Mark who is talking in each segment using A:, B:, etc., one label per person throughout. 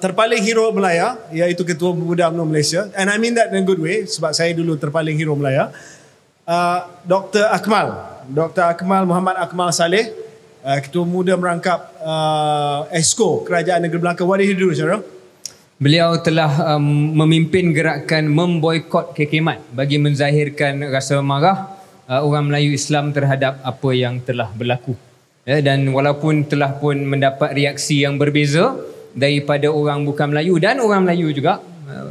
A: Terpaling hero Melaya, iaitu Ketua Pemuda UMNO Malaysia, and I mean that in a good way sebab saya dulu terpaling hero Melaya. Dr. Akmal Muhammad Akmal Saleh, Ketua Pemuda merangkap EXCO Kerajaan Negeri Melaka. What did he do, Syarul?
B: Beliau telah memimpin gerakan memboikot KK Mat bagi menzahirkan rasa marah orang Melayu Islam terhadap apa yang telah berlaku. Dan walaupun telah pun mendapat reaksi yang berbeza daripada orang bukan Melayu dan orang Melayu juga,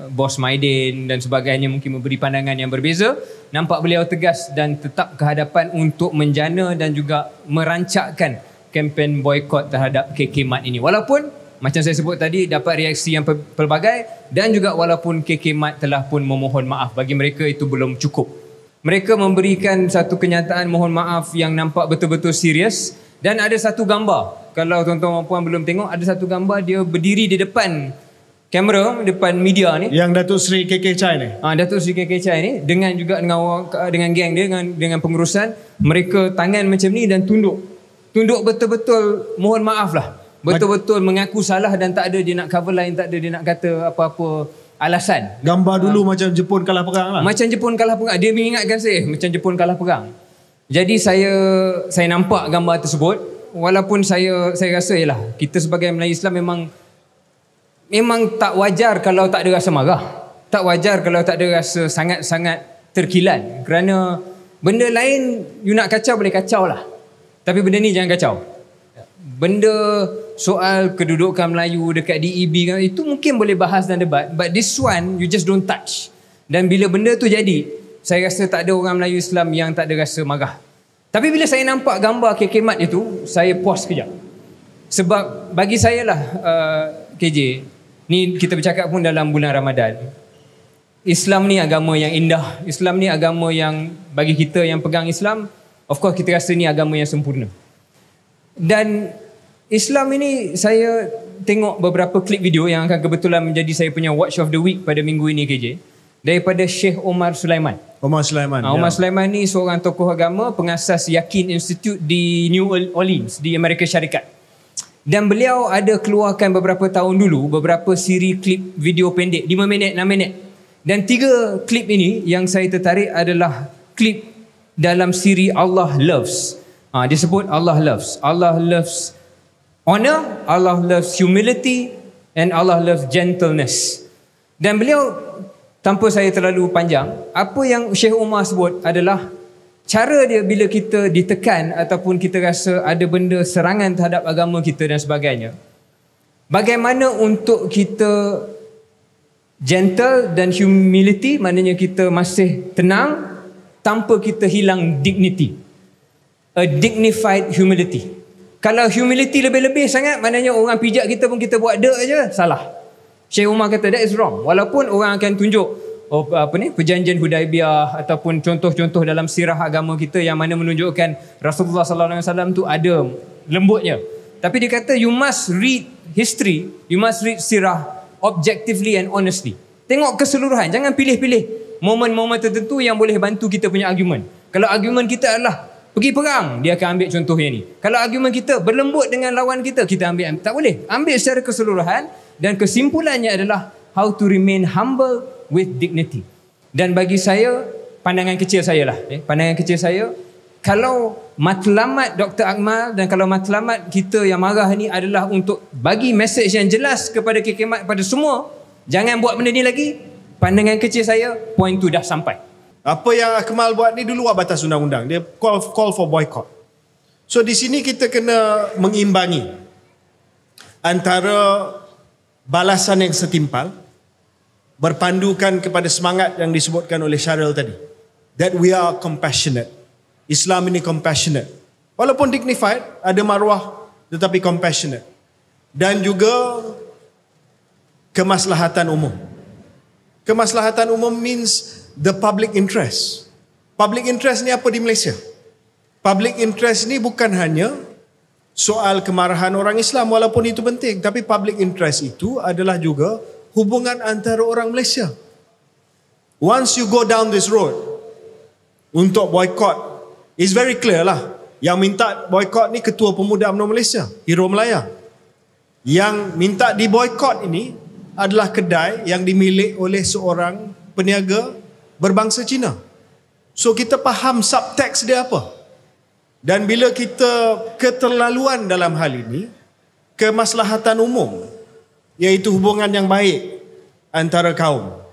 B: Bos Maidin dan sebagainya mungkin memberi pandangan yang berbeza, nampak beliau tegas dan tetap kehadapan untuk menjana dan juga merancakkan kempen boikot terhadap KK Mat ini. Walaupun macam saya sebut tadi dapat reaksi yang pelbagai, dan juga walaupun KK Mat telah pun memohon maaf, bagi mereka itu belum cukup. Mereka memberikan satu kenyataan mohon maaf yang nampak betul-betul serius. Dan ada satu gambar, kalau tuan-tuan dan puan belum tengok, ada satu gambar dia berdiri di depan kamera, depan media ni.
A: Yang Datuk Seri KK Chai ni.
B: Datuk Seri KK Chai ni dengan geng dia, dengan pengurusan, mereka tangan macam ni dan tunduk betul-betul mohon maaf lah. Betul-betul mengaku salah dan tak ada dia nak cover line, tak ada dia nak kata apa-apa alasan.
A: Gambar dulu macam Jepun kalah perang lah.
B: Macam Jepun kalah perang. Dia mengingatkan saya macam Jepun kalah perang. Jadi saya nampak gambar tersebut, walaupun saya rasa ialah kita sebagai Melayu Islam memang tak wajar kalau tak ada rasa marah. Tak wajar kalau tak ada rasa sangat-sangat terkilan. Kerana benda lain you nak kacau boleh kacau lah. Tapi benda ni jangan kacau. Benda soal kedudukan Melayu dekat DEB itu mungkin boleh bahas dan debat, but this one you just don't touch. Dan bila benda tu jadi, saya rasa tak ada orang Melayu Islam yang tak ada rasa marah. Tapi bila saya nampak gambar KK Mat itu, saya pause kejap. Sebab bagi saya lah, KJ, ni kita bercakap pun dalam bulan Ramadan. Islam ni agama yang indah. Islam ni agama yang bagi kita yang pegang Islam, of course kita rasa ni agama yang sempurna. Dan Islam ini, saya tengok beberapa klip video yang akan kebetulan menjadi saya punya watch of the week pada minggu ini, KJ. Daripada Sheikh Omar Sulaiman. Omar Sulaiman ni seorang tokoh agama, pengasas Yakin Institute di New Orleans di Amerika Syarikat. Dan beliau ada keluarkan beberapa tahun dulu beberapa siri klip video pendek 5 minit, 6 minit. Dan 3 klip ini yang saya tertarik adalah klip dalam siri Allah Loves. Dia sebut Allah Loves. Allah loves honor, Allah loves humility, and Allah loves gentleness. Dan beliau, tanpa saya terlalu panjang, apa yang Syekh Umar sebut adalah cara dia bila kita ditekan ataupun kita rasa ada benda serangan terhadap agama kita dan sebagainya. Bagaimana untuk kita gentle dan humility, maknanya kita masih tenang tanpa kita hilang dignity. A dignified humility. Kalau humility lebih-lebih sangat, maknanya orang pijak kita pun kita buat dek je, salah. Syekh Umar kata that is wrong. Walaupun orang akan tunjuk perjanjian Hudaibiyah ataupun contoh-contoh dalam sirah agama kita yang mana menunjukkan Rasulullah sallallahu alaihi wasallam tu ada lembutnya. Tapi dia kata you must read history, you must read sirah objectively and honestly. Tengok keseluruhan, jangan pilih-pilih momen-momen tertentu yang boleh bantu kita punya argument. Kalau argument kita adalah pergi perang, dia akan ambil contohnya ni. Kalau argument kita berlembut dengan lawan kita, kita ambil. Tak boleh. Ambil secara keseluruhan. Dan kesimpulannya adalah how to remain humble with dignity. Dan bagi saya, pandangan kecil saya lah. Pandangan kecil saya, kalau matlamat Dr. Akmal dan kalau matlamat kita yang marah ni adalah untuk bagi mesej yang jelas kepada KK Mat, pada semua, jangan buat benda ni lagi. Pandangan kecil saya, point tu dah sampai.
A: Apa yang Akmal buat ni dulu batas undang-undang. Dia call for boycott. So di sini kita kena mengimbangi antara balasan yang setimpal berpandukan kepada semangat yang disebutkan oleh Syaril tadi. That we are compassionate. Islam ini compassionate. Walaupun dignified, ada maruah tetapi compassionate. Dan juga kemaslahatan umum. Kemaslahatan umum means the public interest. Public interest ni apa di Malaysia? Public interest ni bukan hanya soal kemarahan orang Islam, walaupun itu penting, tapi public interest itu adalah juga hubungan antara orang Malaysia. Once you go down this road untuk boycott, it's very clear lah. Yang minta boycott ni Ketua Pemuda UMNO Malaysia, Hero Melaya. Yang minta diboykot ini adalah kedai yang dimilik oleh seorang peniaga berbangsa Cina. So kita faham subtext dia apa. Dan bila kita keterlaluan dalam hal ini, kemaslahatan umum, iaitu hubungan yang baik antara kaum,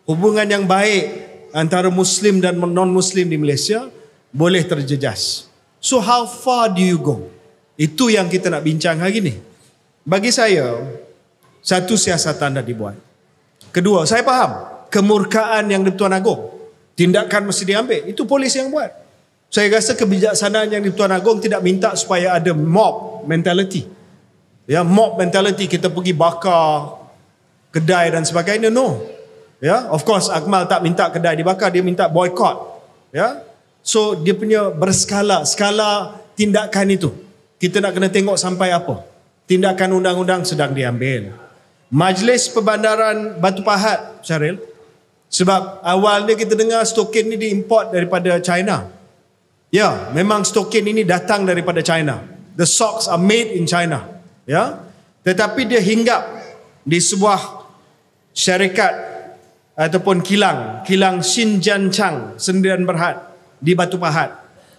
A: hubungan yang baik antara Muslim dan non-Muslim di Malaysia boleh terjejas. So how far do you go? Itu yang kita nak bincang hari ni. Bagi saya, satu siasatan dah dibuat. Kedua, saya faham kemurkaan yang di-Pertuan Agong. Tindakan mesti diambil. Itu polis yang buat. Saya rasa kebijaksanaan yang di-Pertuan Agong tidak minta supaya ada mob mentality. Ya, mob mentality, kita pergi bakar kedai dan sebagainya. No. Ya, of course Akmal tak minta kedai dibakar, dia minta boycott. Ya. So dia punya berskala, skala tindakan itu. Kita nak kena tengok sampai apa. Tindakan undang-undang sedang diambil. Majlis Perbandaran Batu Pahat, Syaril. Sebab awalnya kita dengar stokin ni diimport daripada China. Ya, memang stokin ini datang daripada China. The socks are made in China. Ya. Tetapi dia hinggap di sebuah syarikat ataupun kilang Xinjiang Sendirian Berhad di Batu Pahat,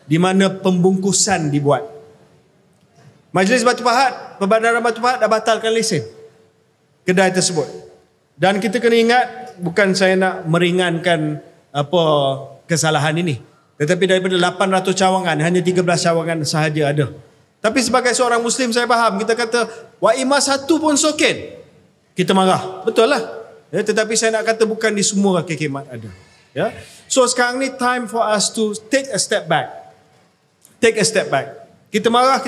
A: di mana pembungkusan dibuat. Majlis Batu Pahat, Perbandaran Batu Pahat dah batalkan lesen kedai tersebut. Dan kita kena ingat, bukan saya nak meringankan apa kesalahan ini, tetapi daripada 800 cawangan hanya 13 cawangan sahaja ada. Tapi sebagai seorang Muslim saya faham, kita kata Waimah satu pun sokin, kita marah, betul lah. Ya, tetapi saya nak kata bukan di semua kekhidmat ada. Ya. So sekarang ni time for us to take a step back. Take a step back. Kita marah.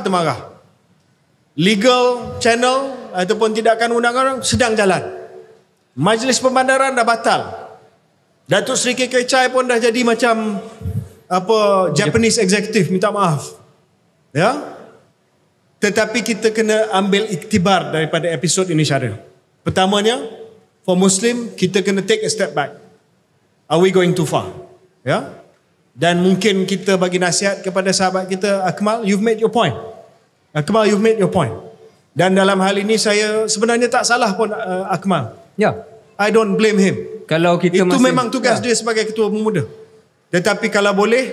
A: Legal channel ataupun tindakan undang-undang sedang jalan. Majlis Perbandaran dah batal. Datuk Seri KK Chai pun dah jadi macam apa Japanese executive, minta maaf. Ya. Tetapi kita kena ambil iktibar daripada episod ini, Syaril. Pertamanya, for Muslim, kita kena take a step back. Are we going too far? Ya. Dan mungkin kita bagi nasihat kepada sahabat kita, Akmal, you've made your point. Akmal, you've made your point. Dan dalam hal ini saya sebenarnya tak salah pun Akmal.
B: Ya.
A: I don't blame him.
B: Kalau kita
A: itu memang tugas dia sebagai ketua pemuda. Tetapi kalau boleh,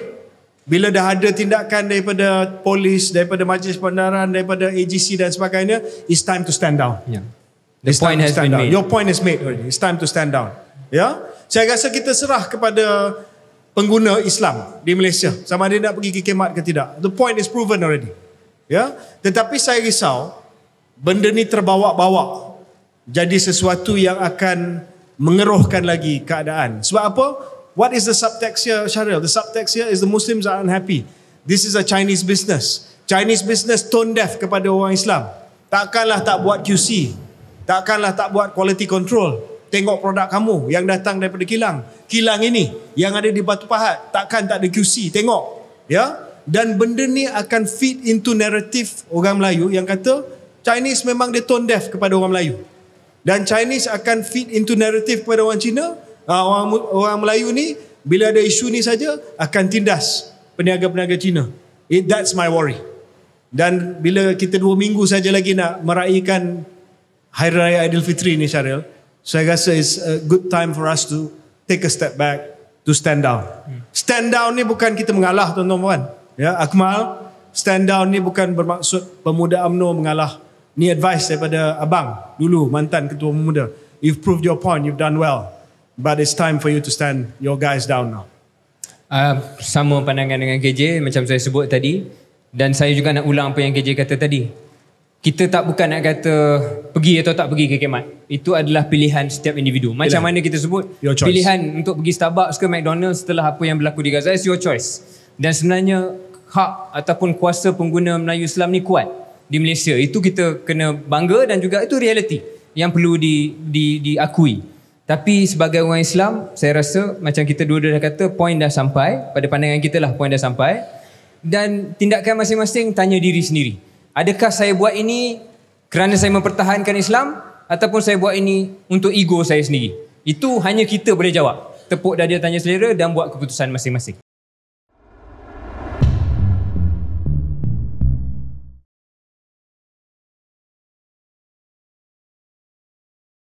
A: bila dah ada tindakan daripada polis, daripada Majlis Perbandaran, daripada AGC dan sebagainya, it's time to stand down.
B: Ya. The point has been made.
A: Your point is made already. It's time to stand down. Ya. Saya rasa kita serah kepada pengguna Islam di Malaysia, sama ada nak pergi khidmat ke tidak. The point is proven already. Ya. Tetapi saya risau benda ni terbawa-bawa jadi sesuatu yang akan mengeruhkan lagi keadaan. Sebab apa? What is the subtext here, Syaril? The subtext here is the Muslims are unhappy. This is a Chinese business. Chinese business tone deaf kepada orang Islam. Takkanlah tak buat QC. Takkanlah tak buat quality control. Tengok produk kamu yang datang daripada kilang. Kilang ini yang ada di Batu Pahat, takkan tak ada QC. Tengok. Ya? Dan benda ni akan fit into narrative orang Melayu yang kata Chinese memang dia tone deaf kepada orang Melayu. Dan Chinese akan fit into narrative kepada orang Cina. Orang Melayu ni bila ada isu ni saja akan tindas peniaga-peniaga Cina. That's my worry. Dan bila kita 2 minggu saja lagi nak meraihkan Hari Raya Aidilfitri ni, Syaril, saya rasa it's a good time for us to take a step back, to stand down. Stand down ni bukan kita mengalah, tuan-tuan. Ya, Akmal, stand down ni bukan bermaksud pemuda UMNO mengalah. Ni advice daripada abang dulu, mantan ketua pemuda. You've proved your point, you've done well. But it's time for you to stand your guys down now.
B: Sama pandangan dengan KJ macam saya sebut tadi. Dan saya juga nak ulang apa yang KJ kata tadi. Kita tak bukan nak kata pergi atau tak pergi ke khidmat. Itu adalah pilihan setiap individu. Macam mana kita sebut, pilihan untuk pergi Starbucks ke McDonald's setelah apa yang berlaku di Gaza, it's your choice. Dan sebenarnya hak ataupun kuasa pengguna Melayu Islam ni kuat di Malaysia. Itu kita kena bangga dan juga itu realiti yang perlu diakui. Tapi sebagai orang Islam, saya rasa macam kita dua dah kata, poin dah sampai. Pada pandangan kita lah, poin dah sampai. Dan tindakan masing-masing tanya diri sendiri. Adakah saya buat ini kerana saya mempertahankan Islam ataupun saya buat ini untuk ego saya sendiri? Itu hanya kita boleh jawab. Tepuk dada, tanya selera dan buat keputusan masing-masing.